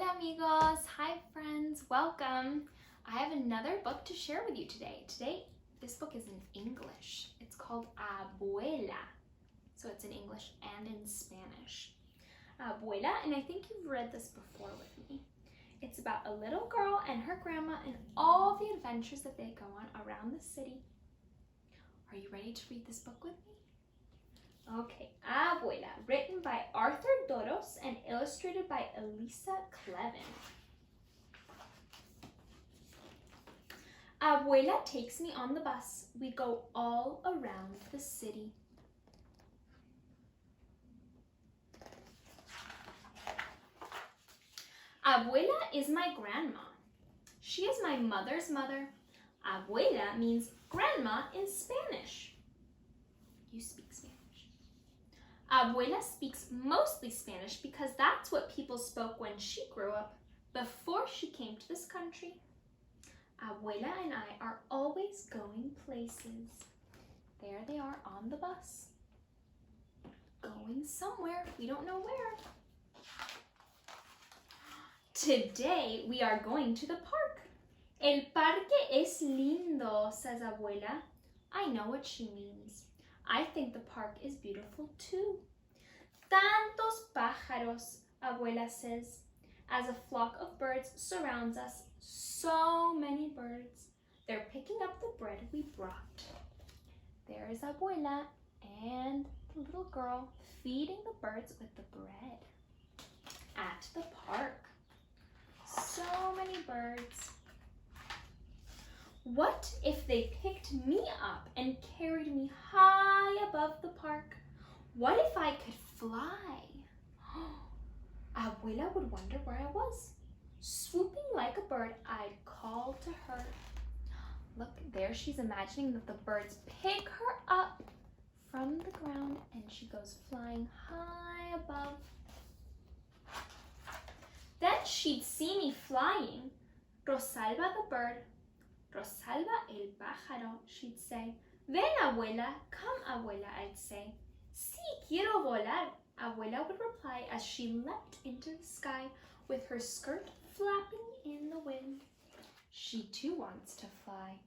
Hola amigos, hi friends, welcome. I have another book to share with you today. This book is in English. It's called Abuela. So it's in English and in Spanish. Abuela, and I think you've read this before with me. It's about a little girl and her grandma and all the adventures that they go on around the city. Are you ready to read this book with me? Okay, Abuela, written by Arthur Dorros and illustrated by Elisa Clevin. Abuela takes me on the bus. We go all around the city. Abuela is my grandma. She is my mother's mother. Abuela means grandma in Spanish. You speak Spanish. Abuela speaks mostly Spanish because that's what people spoke when she grew up, before she came to this country. Abuela and I are always going places. There they are on the bus. Going somewhere, we don't know where. Today we are going to the park. El parque es lindo, says Abuela. I know what she means. I think the park is beautiful too. Tantos pájaros, Abuela says, as a flock of birds surrounds us. So many birds. They're picking up the bread we brought. There is Abuela and the little girl feeding the birds with the bread at the park. So many birds. What if they picked me up and carried me high above the park? What if I could fly? Abuela would wonder where I was. Swooping like a bird, I'd call to her. Look, there she's imagining that the birds pick her up from the ground and she goes flying high above. Then she'd see me flying. Rosalba the bird, Rosalba el pájaro, she'd say. Ven, Abuela, come, Abuela, I'd say. Sí, quiero volar, Abuela would reply as she leapt into the sky with her skirt flapping in the wind. She too wants to fly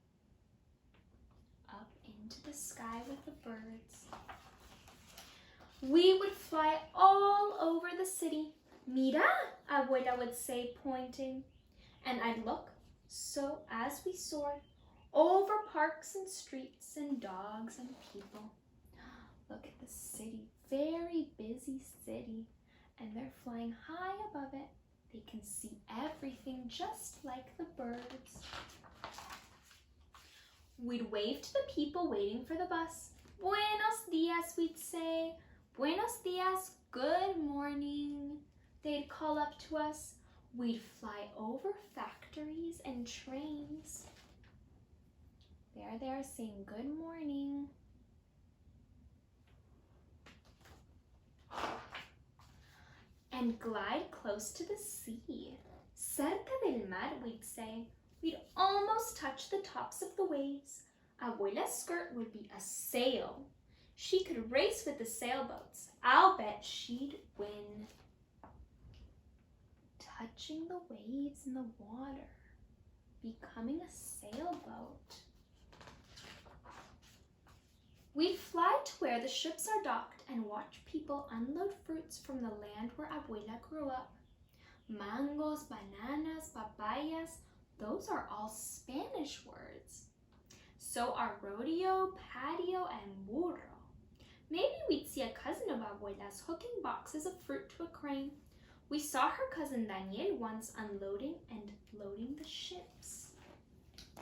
up into the sky with the birds. We would fly all over the city. Mira, Abuela would say, pointing. And I'd look. So as we soared over parks and streets and dogs and people. Look at the city, very busy city, and they're flying high above it. They can see everything just like the birds. We'd wave to the people waiting for the bus. Buenos dias, we'd say. Buenos dias, good morning. They'd call up to us. We'd fly over factories and trains. There they are saying good morning. And glide close to the sea. Cerca del mar, we'd say. We'd almost touch the tops of the waves. Abuela's skirt would be a sail. She could race with the sailboats. I'll bet she'd win. Touching the waves in the water, becoming a sailboat. We'd fly to where the ships are docked and watch people unload fruits from the land where Abuela grew up. Mangos, bananas, papayas, those are all Spanish words. So are rodeo, patio, and burro. Maybe we'd see a cousin of Abuela's hooking boxes of fruit to a crane. We saw her cousin Daniel once unloading and loading the ships.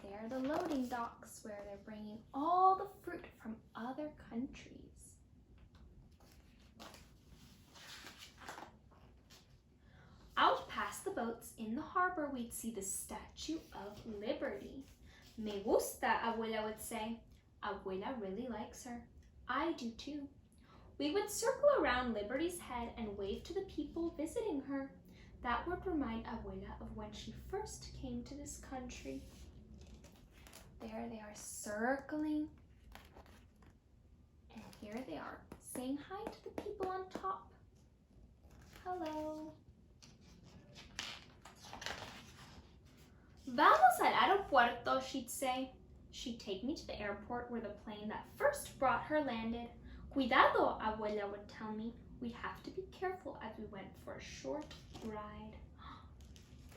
They're the loading docks where they're bringing all the fruit from other countries. Out past the boats in the harbor, we'd see the Statue of Liberty. Me gusta, Abuela would say. Abuela really likes her. I do too. We would circle around Liberty's head and wave to the people visiting her. That would remind Abuela of when she first came to this country. There they are circling. And here they are saying hi to the people on top. Hello. Vamos al aeropuerto, she'd say. She'd take me to the airport where the plane that first brought her landed. Cuidado, Abuela would tell me. We'd have to be careful as we went for a short ride.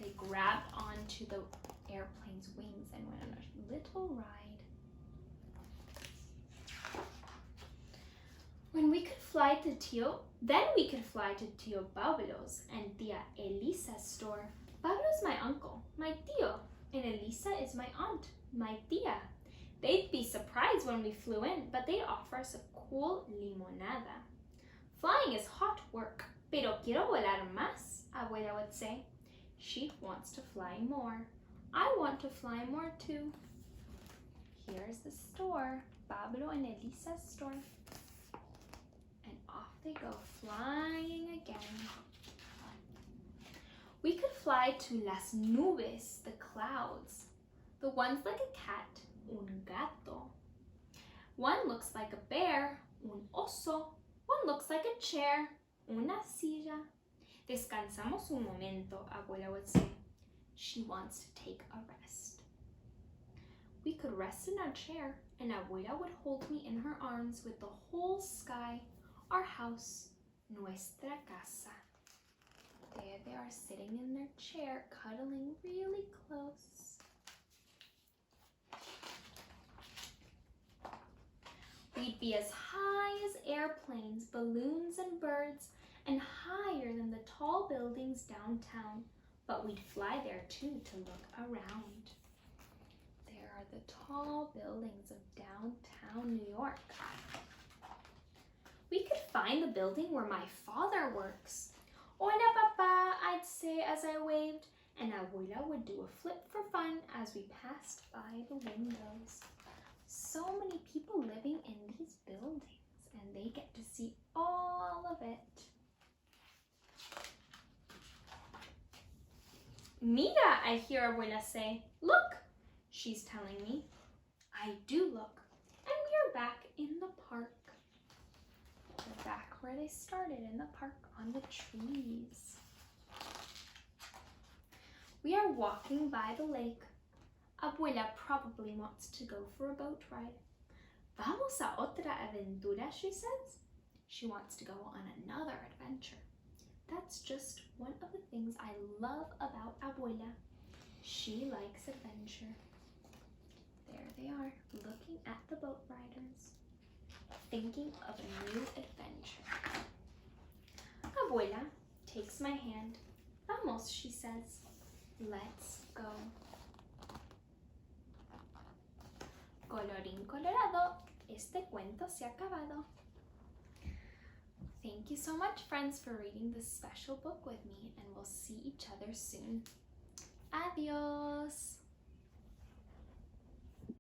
They grabbed onto the airplane's wings and went on a little ride. Then we could fly to Tio Pablo's and Tia Elisa's store. Pablo's my uncle, my tío, and Elisa is my aunt, my tía. They'd be surprised when we flew in, but they'd offer us a cool limonada. Flying is hot work, pero quiero volar más, Abuela would say. She wants to fly more. I want to fly more too. Here's the store, Pablo and Elisa's store. And off they go, flying again. We could fly to las nubes, the clouds. The ones like a cat, un gato. One looks like a bear, un oso. One looks like a chair, una silla. Descansamos un momento, Abuela would say. She wants to take a rest. We could rest in our chair, and Abuela would hold me in her arms with the whole sky, our house, nuestra casa. There they are sitting in their chair, cuddling really close. We'd be as high as airplanes, balloons, and birds, and higher than the tall buildings downtown, but we'd fly there too to look around. There are the tall buildings of downtown New York. We could find the building where my father works. Hola, Papa, I'd say as I waved, and Abuela would do a flip for fun as we passed by the windows. So many people living in these buildings, and they get to see all of it. Mira, I hear Abuela say. Look, she's telling me. I do look, and we're back in the park. We're back where they started, in the park on the trees. We are walking by the lake. Abuela probably wants to go for a boat ride. Vamos a otra aventura, she says. She wants to go on another adventure. That's just one of the things I love about Abuela. She likes adventure. There they are, looking at the boat riders, thinking of a new adventure. Abuela takes my hand. Vamos, she says. Let's go. Colorín colorado, este cuento se ha acabado. Thank you so much, friends, for reading this special book with me, and we'll see each other soon. Adios!